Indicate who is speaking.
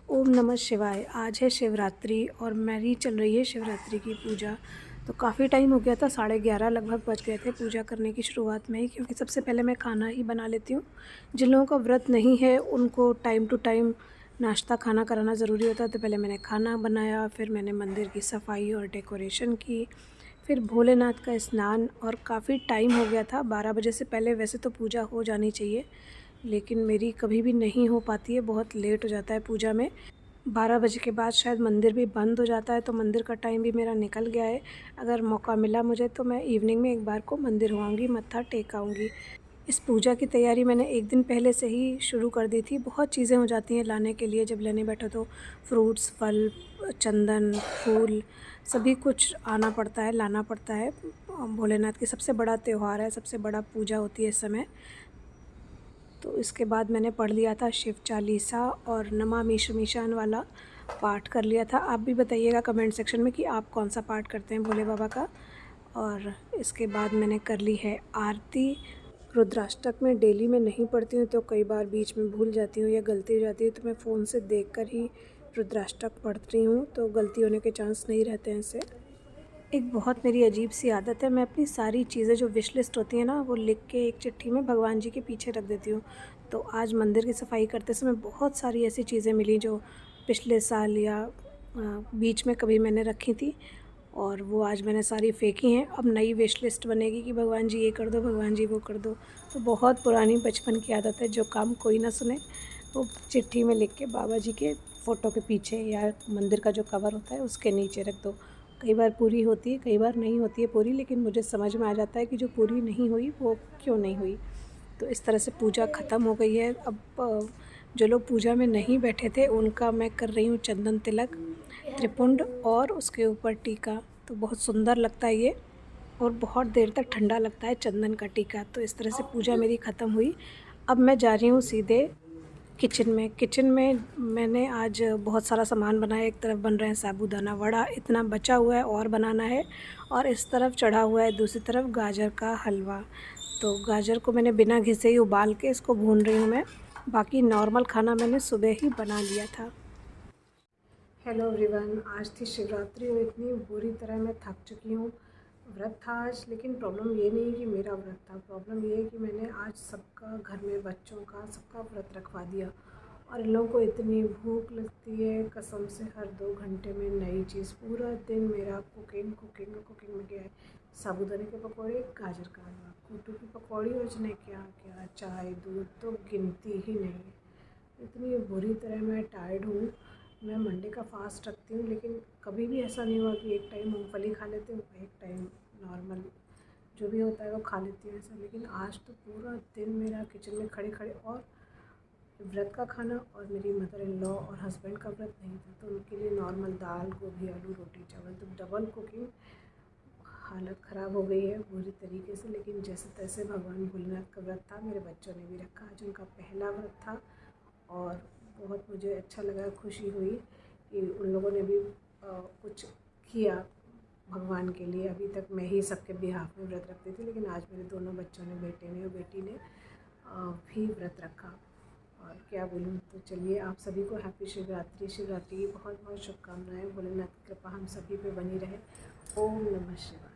Speaker 1: ओम नमः शिवाय। आज है शिवरात्रि और मेरी चल रही है शिवरात्रि की पूजा। तो काफ़ी टाइम हो गया था, 11:30 लगभग बज गए थे पूजा करने की शुरुआत में ही, क्योंकि सबसे पहले मैं खाना ही बना लेती हूँ। जिन लोगों का व्रत नहीं है उनको टाइम टू टाइम नाश्ता खाना कराना ज़रूरी होता है। तो पहले मैंने खाना बनाया, फिर मैंने मंदिर की सफाई और डेकोरेशन की, फिर भोलेनाथ का स्नान। और काफ़ी टाइम हो गया था, 12 बजे से पहले वैसे तो पूजा हो जानी चाहिए, लेकिन मेरी कभी भी नहीं हो पाती है, बहुत लेट हो जाता है पूजा में। 12 बजे के बाद शायद मंदिर भी बंद हो जाता है, तो मंदिर का टाइम भी मेरा निकल गया है। अगर मौका मिला मुझे तो मैं इवनिंग में एक बार को मंदिर हो आऊँगी, मत्था टेक आऊँगी। इस पूजा की तैयारी मैंने एक दिन पहले से ही शुरू कर दी थी। बहुत चीज़ें हो जाती हैं लाने के लिए, जब लेने बैठो तो फ्रूट्स, फल, चंदन, फूल सभी कुछ आना पड़ता है, लाना पड़ता है। भोलेनाथ की सबसे बड़ा त्यौहार है, सबसे बड़ा पूजा होती है इस समय। तो इसके बाद मैंने पढ़ लिया था शिव चालीसा और नमामि शमीशान वाला पाठ कर लिया था। आप भी बताइएगा कमेंट सेक्शन में कि आप कौन सा पाठ करते हैं भोले बाबा का। और इसके बाद मैंने कर ली है आरती। रुद्राष्टक में डेली मैं नहीं पढ़ती हूँ, तो कई बार बीच में भूल जाती हूँ या गलती हो जाती है, तो मैं फ़ोन से देखकर ही रुद्राष्टक पढ़ती हूँ, तो गलती होने के चांस नहीं रहते हैं इससे। एक बहुत मेरी अजीब सी आदत है, मैं अपनी सारी चीज़ें जो विश लिस्ट होती है ना, वो लिख के एक चिट्ठी में भगवान जी के पीछे रख देती हूँ। तो आज मंदिर की सफाई करते समय बहुत सारी ऐसी चीज़ें मिली जो पिछले साल या बीच में कभी मैंने रखी थी, और वो आज मैंने सारी फेंकी हैं। अब नई विश लिस्ट बनेगी कि भगवान जी ये कर दो, भगवान जी वो कर दो। तो बहुत पुरानी बचपन की आदत है, जो काम कोई ना सुने वो चिट्ठी में लिख के बाबा जी के फ़ोटो के पीछे या मंदिर का जो कवर होता है उसके नीचे रख दो। कई बार पूरी होती है, कई बार नहीं होती है पूरी, लेकिन मुझे समझ में आ जाता है कि जो पूरी नहीं हुई वो क्यों नहीं हुई। तो इस तरह से पूजा ख़त्म हो गई है। अब जो लोग पूजा में नहीं बैठे थे उनका मैं कर रही हूँ चंदन तिलक, त्रिपुंड और उसके ऊपर टीका। तो बहुत सुंदर लगता है ये, और बहुत देर तक ठंडा लगता है चंदन का टीका। तो इस तरह से पूजा मेरी ख़त्म हुई। अब मैं जा रही हूँ सीधे किचन में मैंने आज बहुत सारा सामान बनाया। एक तरफ बन रहे हैं साबूदाना वड़ा, इतना बचा हुआ है और बनाना है, और इस तरफ चढ़ा हुआ है दूसरी तरफ गाजर का हलवा। तो गाजर को मैंने बिना घिसे ही उबाल के इसको भून रही हूँ मैं। बाकी नॉर्मल खाना मैंने सुबह ही बना लिया था। हेलो एवरीवन, आज थी शिवरात्रि और इतनी बुरी तरह मैं थक चुकी हूँ। व्रत था आज, लेकिन प्रॉब्लम ये नहीं है कि मेरा व्रत था, प्रॉब्लम ये है कि मैंने आज सबका, घर में बच्चों का सबका व्रत रखवा दिया। और इन लोगों को इतनी भूख लगती है कसम से, हर 2 घंटे में नई चीज़। पूरा दिन मेरा कुकिंग में गया है। साबूदाने के पकौड़े, गाजर का हलवा, कूटू की पकौड़ी और उसने क्या क्या, चाय दूध तो गिनती ही नहीं है। इतनी बुरी तरह मैं टायर्ड हूँ। मैं मंडे का फ़ास्ट रखती हूँ, लेकिन कभी भी ऐसा नहीं हुआ कि एक टाइम मूँगफली खा लेती हूँ, एक टाइम नॉर्मल जो भी होता है वो खा लेती हूँ ऐसा। लेकिन आज तो पूरा दिन मेरा किचन में खड़े खड़े, और व्रत का खाना, और मेरी मदर इन लॉ और हस्बैंड का व्रत नहीं था, तो उनके लिए नॉर्मल दाल, गोभी, आलू, रोटी, चावल, तो डबल कुकिंग। हालत ख़राब हो गई है बुरी तरीके से, लेकिन जैसे तैसे भगवान भोलेनाथ का व्रत था, मेरे बच्चों ने भी रखा। आज उनका पहला व्रत था, और बहुत मुझे अच्छा लगा, खुशी हुई कि उन लोगों ने भी कुछ किया भगवान के लिए। अभी तक मैं ही सबके बिहाफ में व्रत रखती थी, लेकिन आज मेरे दोनों बच्चों ने, बेटे ने और बेटी ने भी व्रत रखा। और क्या बोलूँ, तो चलिए आप सभी को हैप्पी शिवरात्रि। शिवरात्रि की बहुत बहुत शुभकामनाएं। भोलेनाथ की कृपा हम सभी पे बनी रहे। ओम नमः शिवाय।